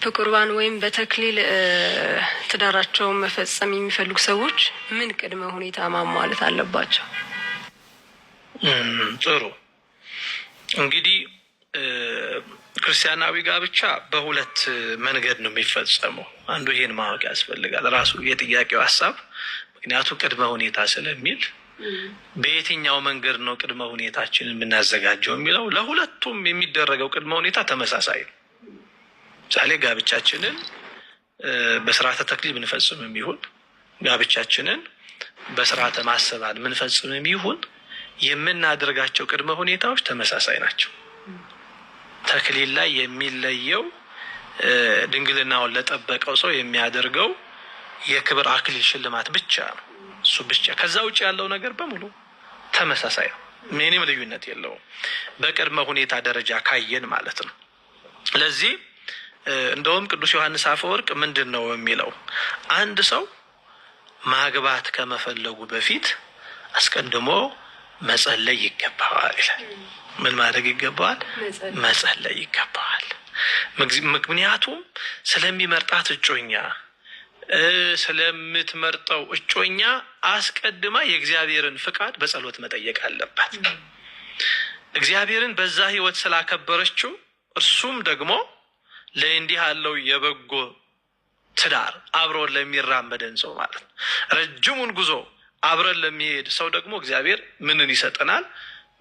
በቁርባን ወይም በተክሊል ትዳራቸውን መፈጸም የሚፈልጉ ሰዎች ምን ቅድመ ሁኔታ ማሟላት አለባቸው? ጥሩ እንግዲህ ክርስቲያናዊ ጋብቻ በሁለት መንገድ ነው የሚፈጸመው። አንዱ ይሄን ማወቅ ያስፈልጋል ራሱ የጥያቄው ሀሳብ፣ ምክንያቱም ቅድመ ሁኔታ ስለሚል በየትኛው መንገድ ነው ቅድመ ሁኔታችንን የምናዘጋጀው የሚለው ለሁለቱም የሚደረገው ቅድመ ሁኔታ ተመሳሳይ ነው። ምሳሌ ጋብቻችንን በስርዓተ ተክሊል ብንፈጽምም ይሁን ጋብቻችንን በስርዓተ ማሰባን ብንፈጽምም ይሁን የምናደርጋቸው ቅድመ ሁኔታዎች ተመሳሳይ ናቸው። ተክሊል ላይ የሚለየው ድንግልናውን ለጠበቀው ሰው የሚያደርገው የክብር አክሊል ሽልማት ብቻ ነው። እሱ ብቻ። ከዛ ውጭ ያለው ነገር በሙሉ ተመሳሳይ ነው። ምንም ልዩነት የለውም በቅድመ ሁኔታ ደረጃ ካየን ማለት ነው። ስለዚህ እንደውም ቅዱስ ዮሐንስ አፈወርቅ ምንድን ነው የሚለው? አንድ ሰው ማግባት ከመፈለጉ በፊት አስቀድሞ መጸለይ ይገባዋል ይላል። ምን ማድረግ ይገባዋል? መጸለይ ይገባዋል። ምክንያቱም ስለሚመርጣት እጮኛ ስለምትመርጠው እጮኛ አስቀድማ የእግዚአብሔርን ፍቃድ በጸሎት መጠየቅ አለባት። እግዚአብሔርን በዛ ሕይወት ስላከበረችው እርሱም ደግሞ ለእንዲህ ያለው የበጎ ትዳር አብሮን ለሚራመደን ሰው ማለት ነው ረጅሙን ጉዞ አብረን ለሚሄድ ሰው ደግሞ እግዚአብሔር ምንን ይሰጠናል?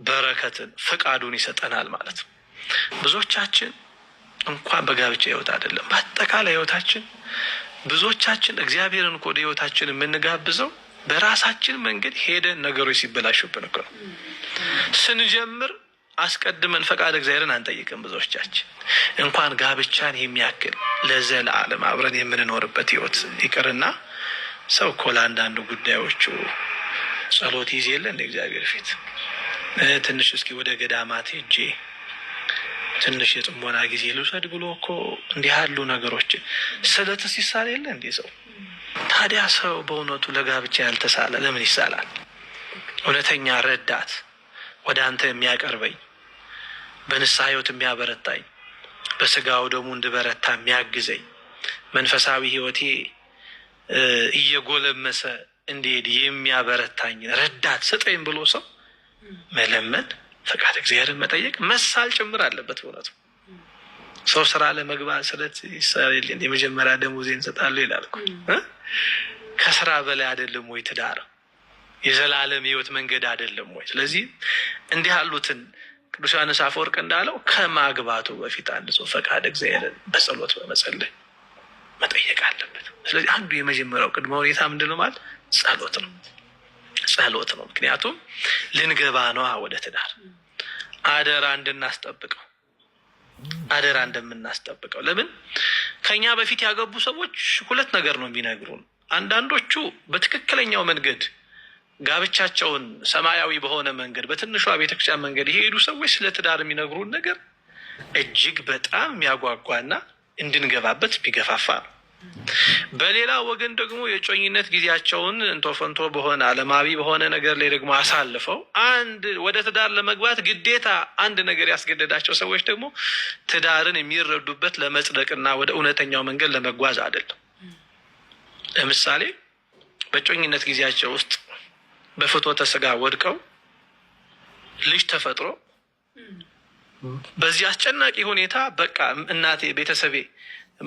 በረከትን፣ ፍቃዱን ይሰጠናል ማለት ነው። ብዙዎቻችን እንኳን በጋብቻ ሕይወት አይደለም በአጠቃላይ ሕይወታችን ብዙዎቻችን እግዚአብሔርን ወደ ሕይወታችን የምንጋብዘው በራሳችን መንገድ ሄደን ነገሮች ሲበላሹብን እኮ ነው። ስንጀምር አስቀድመን ፈቃድ እግዚአብሔርን አንጠይቅም። ብዙዎቻችን እንኳን ጋብቻን የሚያክል ለዘላለም አብረን የምንኖርበት ሕይወት ይቅርና ሰው እኮ ለአንዳንዱ ጉዳዮቹ ጸሎት ይዝ የለ እንደ እግዚአብሔር ፊት ትንሽ እስኪ ወደ ገዳማት ሄጄ ትንሽ የጥሞና ጊዜ ልውሰድ ብሎ እኮ እንዲህ ያሉ ነገሮችን ስለት ሲሳል የለ እንዴ ሰው። ታዲያ ሰው በእውነቱ ለጋብቻ ያልተሳለ ለምን ይሳላል? እውነተኛ ረዳት ወደ አንተ የሚያቀርበኝ በንስሐ ሕይወት የሚያበረታኝ በስጋው ደሙ እንድበረታ የሚያግዘኝ መንፈሳዊ ሕይወቴ እየጎለመሰ እንዲሄድ የሚያበረታኝ ረዳት ስጠኝ ብሎ ሰው መለመን፣ ፈቃድ እግዚአብሔርን መጠየቅ፣ መሳል ጭምር አለበት። በእውነቱ ሰው ስራ ለመግባት ስለት ይሳልልኝ የመጀመሪያ ደሞዜን እሰጣለሁ ይላል እኮ። ከስራ በላይ አይደለም ወይ ትዳር? የዘላለም ሕይወት መንገድ አይደለም ወይ? ስለዚህ እንዲህ ያሉትን ቅዱስ ዮሐንስ አፈወርቅ እንዳለው ከማግባቱ በፊት አንድ ሰው ፈቃድ እግዚአብሔርን በጸሎት በመጸለይ መጠየቅ አለበት። ስለዚህ አንዱ የመጀመሪያው ቅድመ ሁኔታ ምንድን ነው ማለት? ጸሎት ነው። ጸሎት ነው። ምክንያቱም ልንገባ ነዋ ወደ ትዳር። አደራ እንድናስጠብቀው፣ አደራ እንደምናስጠብቀው። ለምን ከኛ በፊት ያገቡ ሰዎች ሁለት ነገር ነው የሚነግሩን። አንዳንዶቹ በትክክለኛው መንገድ ጋብቻቸውን ሰማያዊ በሆነ መንገድ በትንሿ ቤተክርስቲያን መንገድ የሄዱ ሰዎች ስለ ትዳር የሚነግሩን ነገር እጅግ በጣም የሚያጓጓና እንድንገባበት የሚገፋፋ ነው። በሌላ ወገን ደግሞ የጮኝነት ጊዜያቸውን እንቶፈንቶ በሆነ ዓለማዊ በሆነ ነገር ላይ ደግሞ አሳልፈው አንድ ወደ ትዳር ለመግባት ግዴታ አንድ ነገር ያስገደዳቸው ሰዎች ደግሞ ትዳርን የሚረዱበት ለመጽደቅና ወደ እውነተኛው መንገድ ለመጓዝ አይደለም። ለምሳሌ በጮኝነት ጊዜያቸው ውስጥ በፍትወተ ስጋ ወድቀው ልጅ ተፈጥሮ በዚህ አስጨናቂ ሁኔታ በቃ እናቴ፣ ቤተሰቤ፣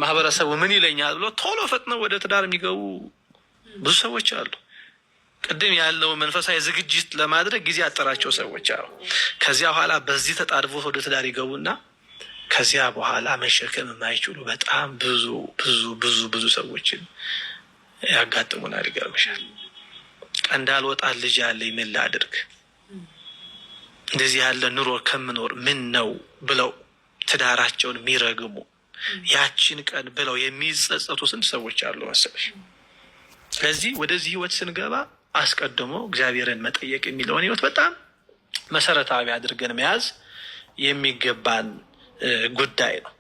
ማህበረሰቡ ምን ይለኛል ብሎ ቶሎ ፈጥነው ወደ ትዳር የሚገቡ ብዙ ሰዎች አሉ። ቅድም ያለው መንፈሳዊ ዝግጅት ለማድረግ ጊዜ ያጠራቸው ሰዎች አሉ። ከዚያ በኋላ በዚህ ተጣድፎ ወደ ትዳር ይገቡና ከዚያ በኋላ መሸከም የማይችሉ በጣም ብዙ ብዙ ብዙ ብዙ ሰዎችን ያጋጥሙናል፣ ይገርምሻል። እንዳልወጣ ልጅ ያለኝ ምን ላድርግ፣ እንደዚህ ያለ ኑሮ ከምኖር ምን ነው ብለው ትዳራቸውን የሚረግሙ ያችን ቀን ብለው የሚጸጸቱ ስንት ሰዎች አሉ መሰለሽ። ስለዚህ ወደዚህ ህይወት ስንገባ አስቀድሞ እግዚአብሔርን መጠየቅ የሚለውን ህይወት በጣም መሰረታዊ አድርገን መያዝ የሚገባን ጉዳይ ነው።